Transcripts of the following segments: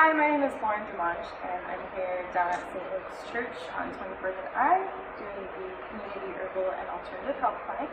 Hi, my name is Domenge, and I'm here down at St. Luke's Church on 24th and I, doing the Community Herbal and Alternative Health Clinic.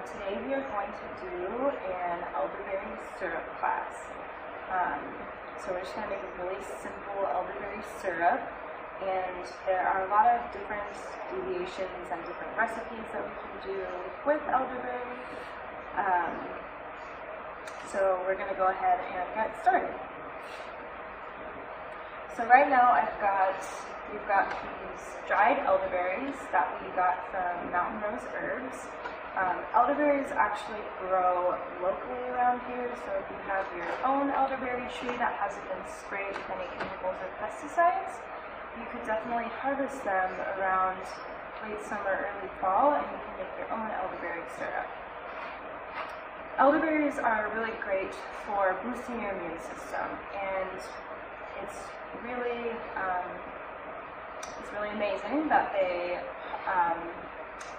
Today we are going to do an elderberry syrup class. So we're just going to make a really simple elderberry syrup, and there are a lot of different deviations and different recipes that we can do with elderberry. So we're going to go ahead and get started. So right now we've got these dried elderberries that we got from Mountain Rose Herbs. Elderberries actually grow locally around here, so if you have your own elderberry tree that hasn't been sprayed with any chemicals or pesticides, you could definitely harvest them around late summer, early fall, and you can make your own elderberry syrup. Elderberries are really great for boosting your immune system, and it's really amazing that they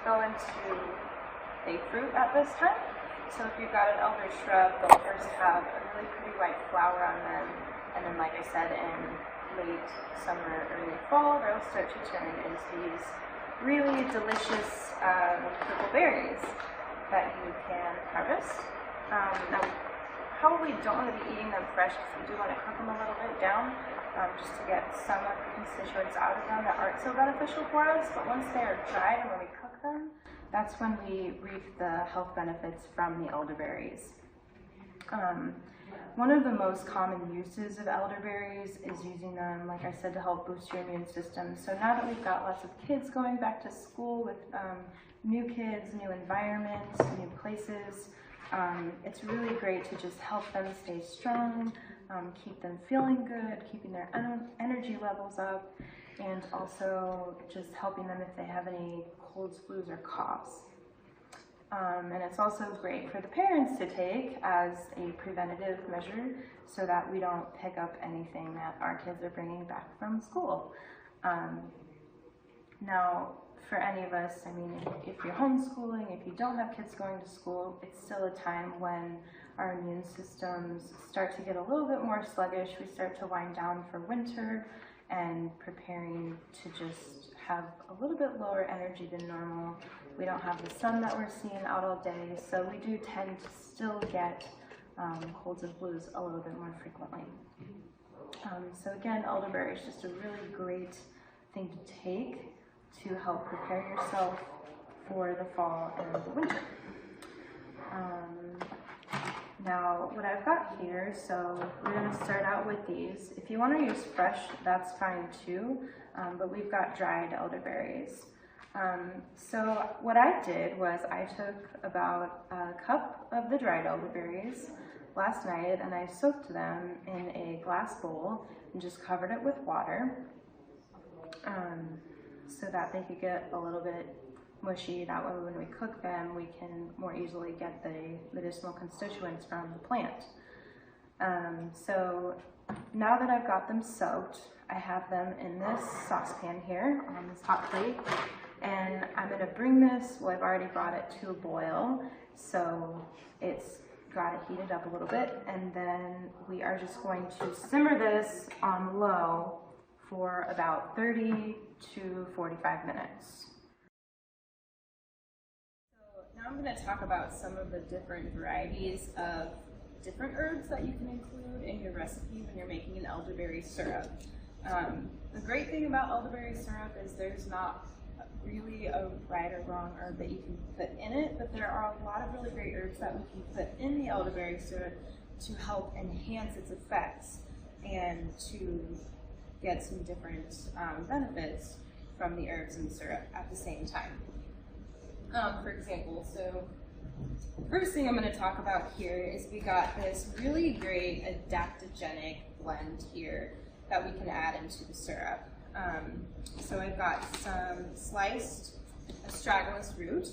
go into a fruit at this time. So if you've got an elder shrub, they'll first have a really pretty white flower on them, and then, like I said, in late summer, early fall, they'll start to turn into these really delicious purple berries that you can harvest. Now, probably don't want to be eating them fresh because we do want to cook them a little bit down, just to get some of the constituents out of them that aren't so beneficial for us. But once they are dried and when we cook them, that's when we reap the health benefits from the elderberries. One of the most common uses of elderberries is using them, like I said, to help boost your immune system. So now that we've got lots of kids going back to school with new kids, new environments, new places, it's really great to just help them stay strong, keep them feeling good, keeping their energy levels up, and also just helping them if they have any colds, flus, or coughs. And it's also great for the parents to take as a preventative measure so that we don't pick up anything that our kids are bringing back from school. Now, for any of us, I mean, if you're homeschooling, if you don't have kids going to school, it's still a time when our immune systems start to get a little bit more sluggish. We start to wind down for winter and preparing to just have a little bit lower energy than normal. We don't have the sun that we're seeing out all day, so we do tend to still get colds and flus a little bit more frequently. So again, elderberry is just a really great thing to take to help prepare yourself for the fall and the winter. Now, what I've got here, so we're going to start out with these. If you want to use fresh, that's fine too, but we've got dried elderberries. So what I did was I took about a cup of the dried elderberries last night, and I soaked them in a glass bowl and just covered it with water, so that they could get a little bit mushy. That way when we cook them, we can more easily get the medicinal constituents from the plant. So now that I've got them soaked, I have them in this saucepan here on this hot plate, and I'm going to bring this, well, I've already brought it to a boil, so it's got it heated up a little bit, and then we are just going to simmer this on low for about 30 to 45 minutes. So now I'm going to talk about some of the different varieties of different herbs that you can include in your recipe when you're making an elderberry syrup. The great thing about elderberry syrup is there's not really a right or wrong herb that you can put in it, but there are a lot of really great herbs that we can put in the elderberry syrup to help enhance its effects and to get some different benefits from the herbs and syrup at the same time. For example, so first thing I'm going to talk about here is we got this really great adaptogenic blend here that we can add into the syrup. So I've got some sliced astragalus root,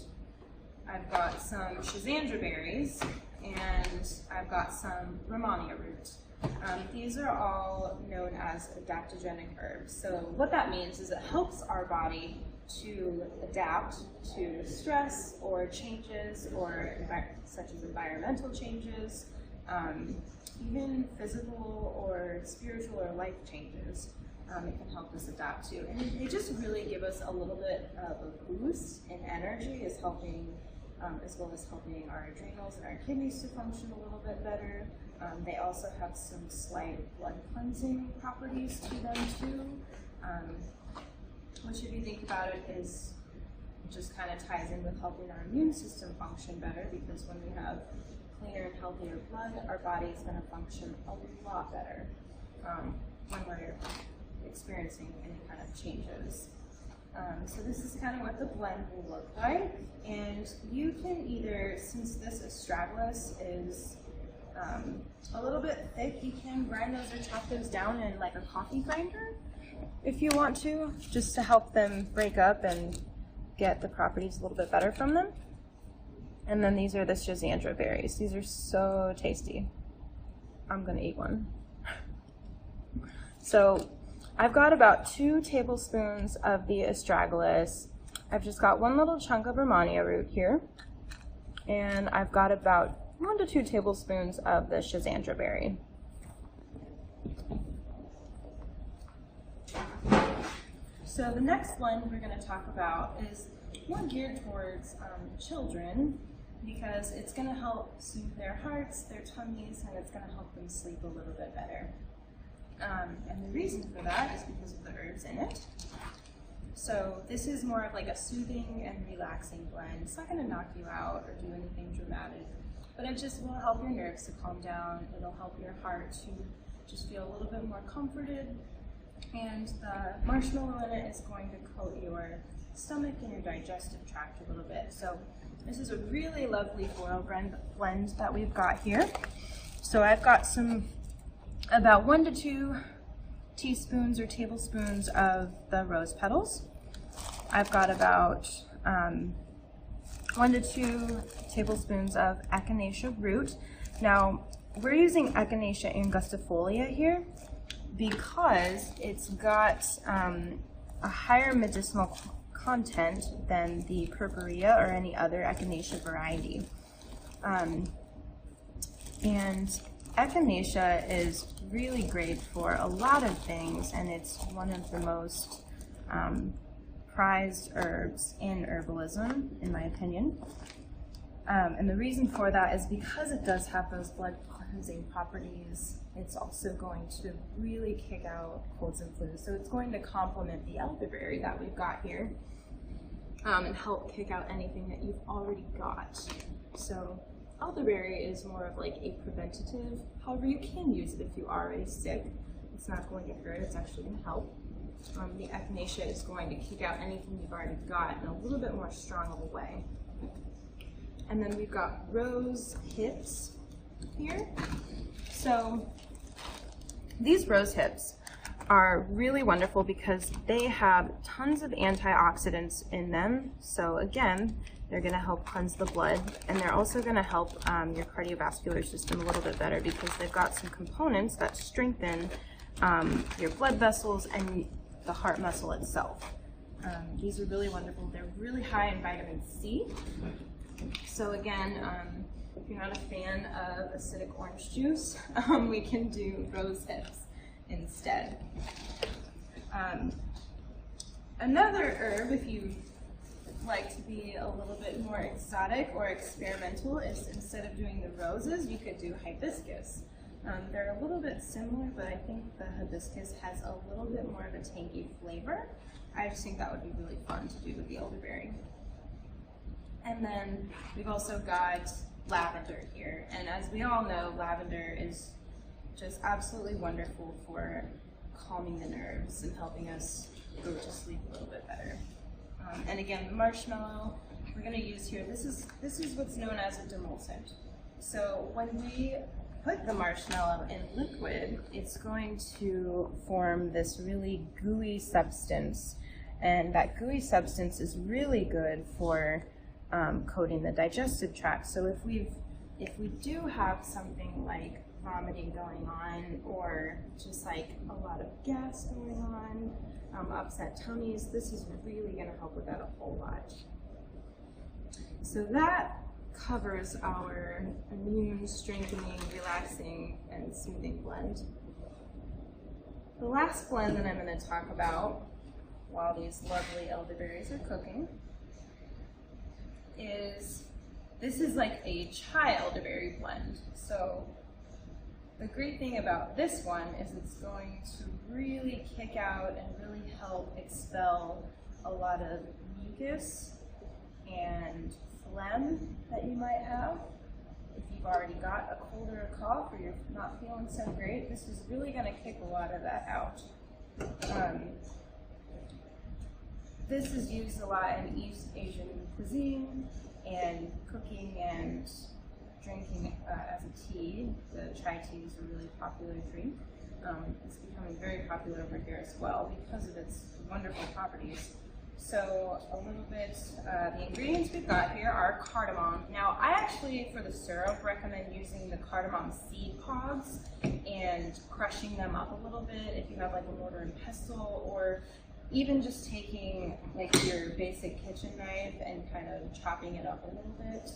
I've got some schizandra berries, and I've got some romania root. These are all known as adaptogenic herbs. So what that means is it helps our body to adapt to stress or changes, or such as environmental changes, even physical or spiritual or life changes. It can help us adapt to. And they just really give us a little bit of a boost in energy, as well as helping our adrenals and our kidneys to function a little bit better. They also have some slight blood cleansing properties to them too, which, if you think about it, is just kind of ties in with helping our immune system function better, because when we have cleaner and healthier blood, our body is going to function a lot better when we're experiencing any kind of changes. So this is kind of what the blend will look like, and you can either, since this astragalus is a little bit thick, you can grind those or chop those down in like a coffee grinder if you want to, just to help them break up and get the properties a little bit better from them. And then these are the schizandra berries. These are so tasty. I'm gonna eat one. So I've got about 2 tablespoons of the astragalus. I've just got 1 little chunk of Romania root here, and I've got about 1 to 2 tablespoons of the schizandra berry. So the next blend we're going to talk about is more geared towards children, because it's going to help soothe their hearts, their tummies, and it's going to help them sleep a little bit better. And the reason for that is because of the herbs in it. So this is more of like a soothing and relaxing blend. It's not going to knock you out or do anything dramatic, but it just will help your nerves to calm down. It'll help your heart to just feel a little bit more comforted. And the marshmallow in it is going to coat your stomach and your digestive tract a little bit. So this is a really lovely floral blend that we've got here. So I've got about 1 to 2 teaspoons or tablespoons of the rose petals. I've got about 1 to 2 tablespoons of echinacea root. Now, we're using echinacea angustifolia here because it's got a higher medicinal content than the purpurea or any other echinacea variety. And echinacea is really great for a lot of things, and it's one of the most prized herbs in herbalism, in my opinion. And the reason for that is because it does have those blood cleansing properties. It's also going to really kick out colds and flus. So it's going to complement the elderberry that we've got here and help kick out anything that you've already got. So elderberry is more of like a preventative. However, you can use it if you are already sick. It's not going to hurt, it's actually going to help. The echinacea is going to kick out anything you've already got in a little bit more strong of a way. And then we've got rose hips here. So these rose hips are really wonderful because they have tons of antioxidants in them. So again, they're going to help cleanse the blood, and they're also going to help your cardiovascular system a little bit better because they've got some components that strengthen your blood vessels and the heart muscle itself. These are really wonderful. They're really high in vitamin C. So again, if you're not a fan of acidic orange juice, we can do rose hips instead. Another herb, if you like to be a little bit more exotic or experimental, is instead of doing the roses, you could do hibiscus. They're a little bit similar, but I think the hibiscus has a little bit more of a tangy flavor. I just think that would be really fun to do with the elderberry. And then we've also got lavender here. And as we all know, lavender is just absolutely wonderful for calming the nerves and helping us go to sleep a little bit better. And again, the marshmallow we're going to use here, this is what's known as a demulcent. So when we put the marshmallow in liquid, it's going to form this really gooey substance. And that gooey substance is really good for coating the digestive tract. So if we do have something like vomiting going on, or just like a lot of gas going on, upset tummies, this is really going to help with that a whole lot. So that covers our immune strengthening, relaxing, and soothing blend. The last blend that I'm going to talk about while these lovely elderberries are cooking is, this is like a chai elderberry blend. So the great thing about this one is it's going to really kick out and really help expel a lot of mucus and phlegm that you might have. If you've already got a cold or a cough, or you're not feeling so great, this is really going to kick a lot of that out. This is used a lot in East Asian cuisine and cooking and drinking as a tea. The chai tea is a really popular drink. It's becoming very popular over here as well because of its wonderful properties. So a little bit, the ingredients we've got here are cardamom. Now I actually, for the syrup, recommend using the cardamom seed pods and crushing them up a little bit if you have like a mortar and pestle, or even just taking like your basic kitchen knife and kind of chopping it up a little bit.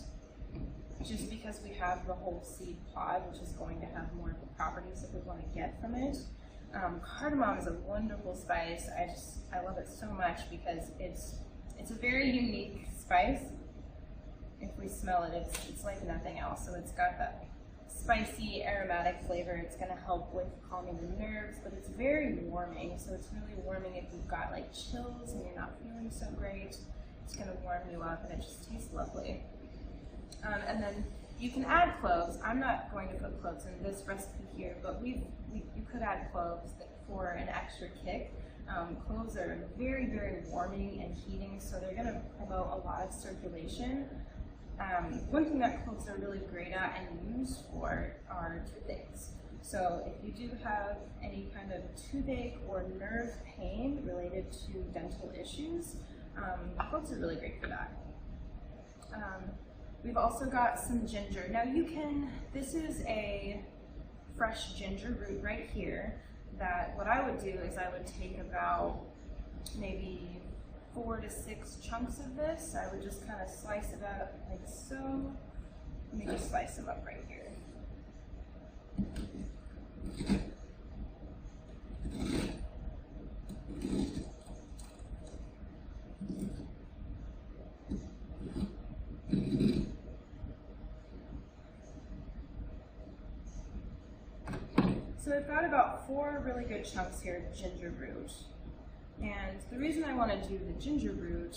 Just because we have the whole seed pod, which is going to have more of the properties that we want to get from it. Cardamom is a wonderful spice. I love it so much because it's a very unique spice. If we smell it, it's like nothing else. So it's got that spicy aromatic flavor. It's going to help with calming the nerves, but it's very warming. So it's really warming if you've got like chills and you're not feeling so great. It's going to warm you up, and it just tastes lovely. And then you can add cloves. I'm not going to put cloves in this recipe here, but you could add cloves for an extra kick. Cloves are very, very warming and heating, so they're going to promote a lot of circulation. One thing that cloves are really great at and used for are toothaches. So if you do have any kind of toothache or nerve pain related to dental issues, cloves are really great for that. We've also got some ginger. Now this is a fresh ginger root right here, that what I would do is I would take about maybe 4 to 6 chunks of this. I would just kind of slice it up like so. Let me just slice them up right here. So I've got about 4 really good chunks here of ginger root. And the reason I want to do the ginger root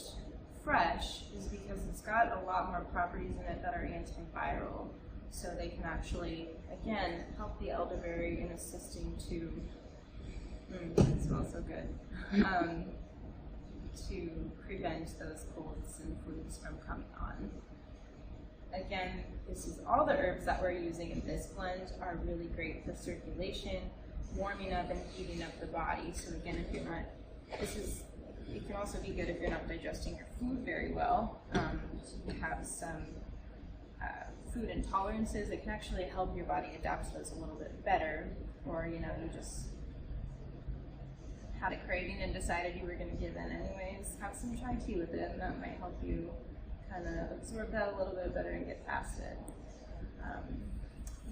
fresh is because it's got a lot more properties in it that are antiviral. So they can actually, again, help the elderberry in assisting to, it smells so good, to prevent those colds and flus from coming on. Again, this is all the herbs that we're using in this blend are really great for circulation, warming up and heating up the body. So again, if you're not, it can also be good if you're not digesting your food very well. If you have some food intolerances, it can actually help your body adapt to those a little bit better. Or, you just had a craving and decided you were going to give in anyways, have some chai tea with it, and that might help you kind of absorb that a little bit better and get past it.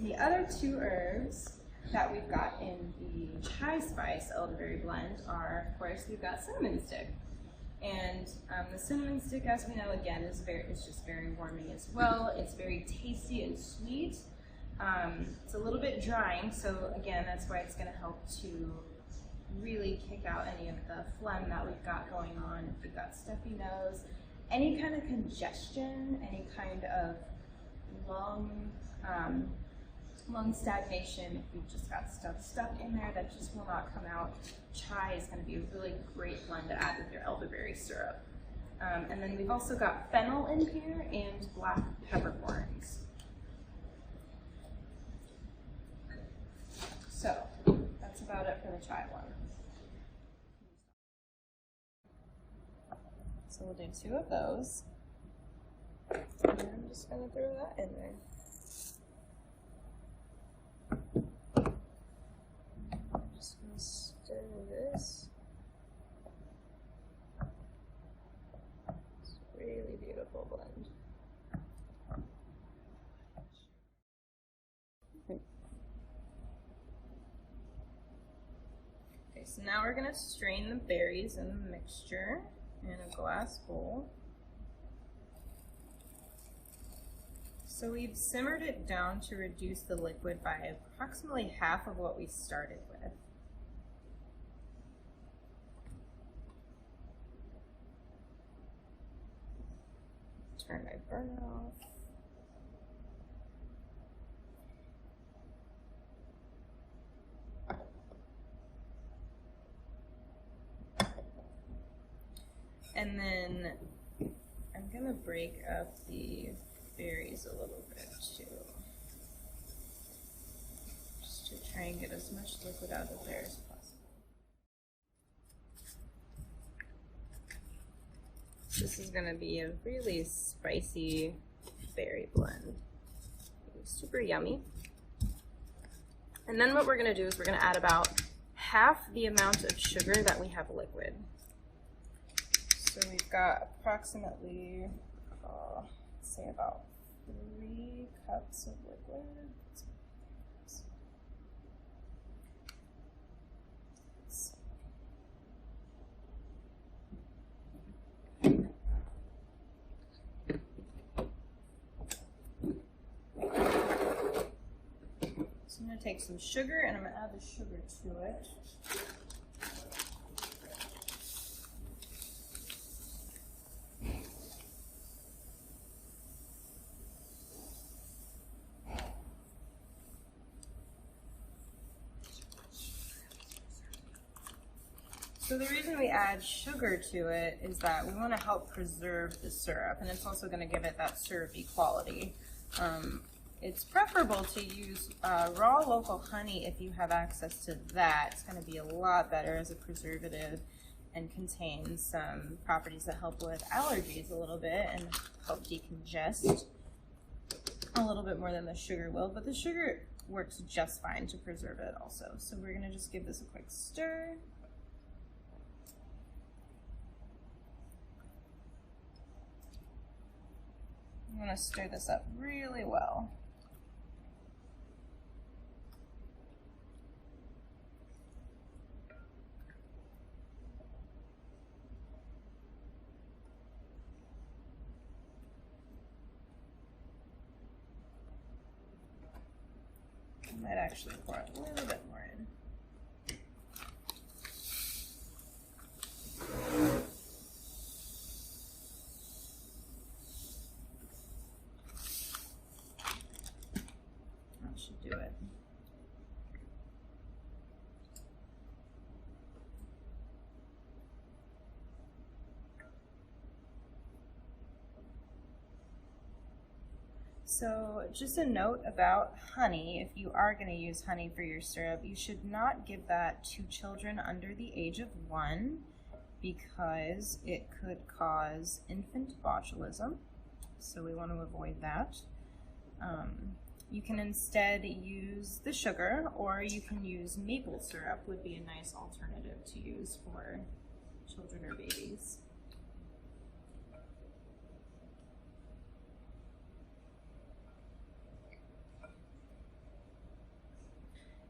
The other 2 herbs that we've got in the chai spice elderberry blend are, of course, we've got cinnamon stick. And the cinnamon stick, as we know, again, is just very warming as well. It's very tasty and sweet. It's a little bit drying, so again, that's why it's going to help to really kick out any of the phlegm that we've got going on. If you've got stuffy nose, any kind of congestion, any kind of lung stagnation, if you've just got stuff stuck in there that just will not come out, chai is going to be a really great blend to add with your elderberry syrup. And then we've also got fennel in here and black peppercorns. So that's about it for the chai one. So we'll do 2 of those. And I'm just going to throw that in there. I'm just going to stir this. It's a really beautiful blend. So now we're going to strain the berries in the mixture in a glass bowl. So we've simmered it down to reduce the liquid by approximately half of what we started with. Turn my burner off. And then I'm gonna break up the berries a little bit too, just to try and get as much liquid out of there as possible. This is gonna be a really spicy berry blend. Super yummy. And then what we're gonna do is we're gonna add about half the amount of sugar that we have liquid. So we've got approximately, let's say about 3 cups of liquid. So I'm going to take some sugar and I'm going to add the sugar to it. So the reason we add sugar to it is that we want to help preserve the syrup, and it's also going to give it that syrupy quality. It's preferable to use raw local honey if you have access to that. It's going to be a lot better as a preservative and contains some properties that help with allergies a little bit and help decongest a little bit more than the sugar will, but the sugar works just fine to preserve it also. So we're going to just give this a quick stir. I'm going to stir this up really well. I might actually pour a little bit more in. That should do it. So just a note about honey, if you are going to use honey for your syrup, you should not give that to children under the age of 1 because it could cause infant botulism, so we want to avoid that. You can instead use the sugar, or you can use maple syrup would be a nice alternative to use for children or babies.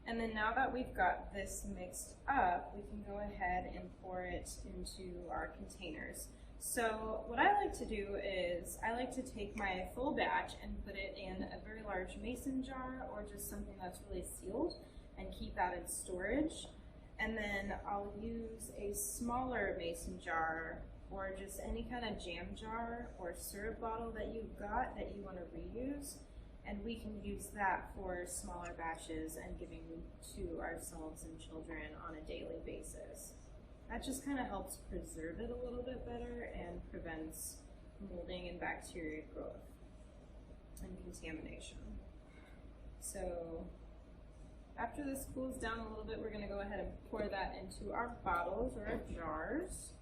And then now that we've got this mixed up, we can go ahead and pour it into our containers. So what I like to do is I like to take my full batch and put it in a very large mason jar or just something that's really sealed and keep that in storage. And then I'll use a smaller mason jar or just any kind of jam jar or syrup bottle that you've got that you want to reuse. And we can use that for smaller batches and giving to ourselves and children on a daily basis. That just kind of helps preserve it a little bit better and prevents molding and bacteria growth and contamination. So after this cools down a little bit, we're going to go ahead and pour that into our bottles or our jars.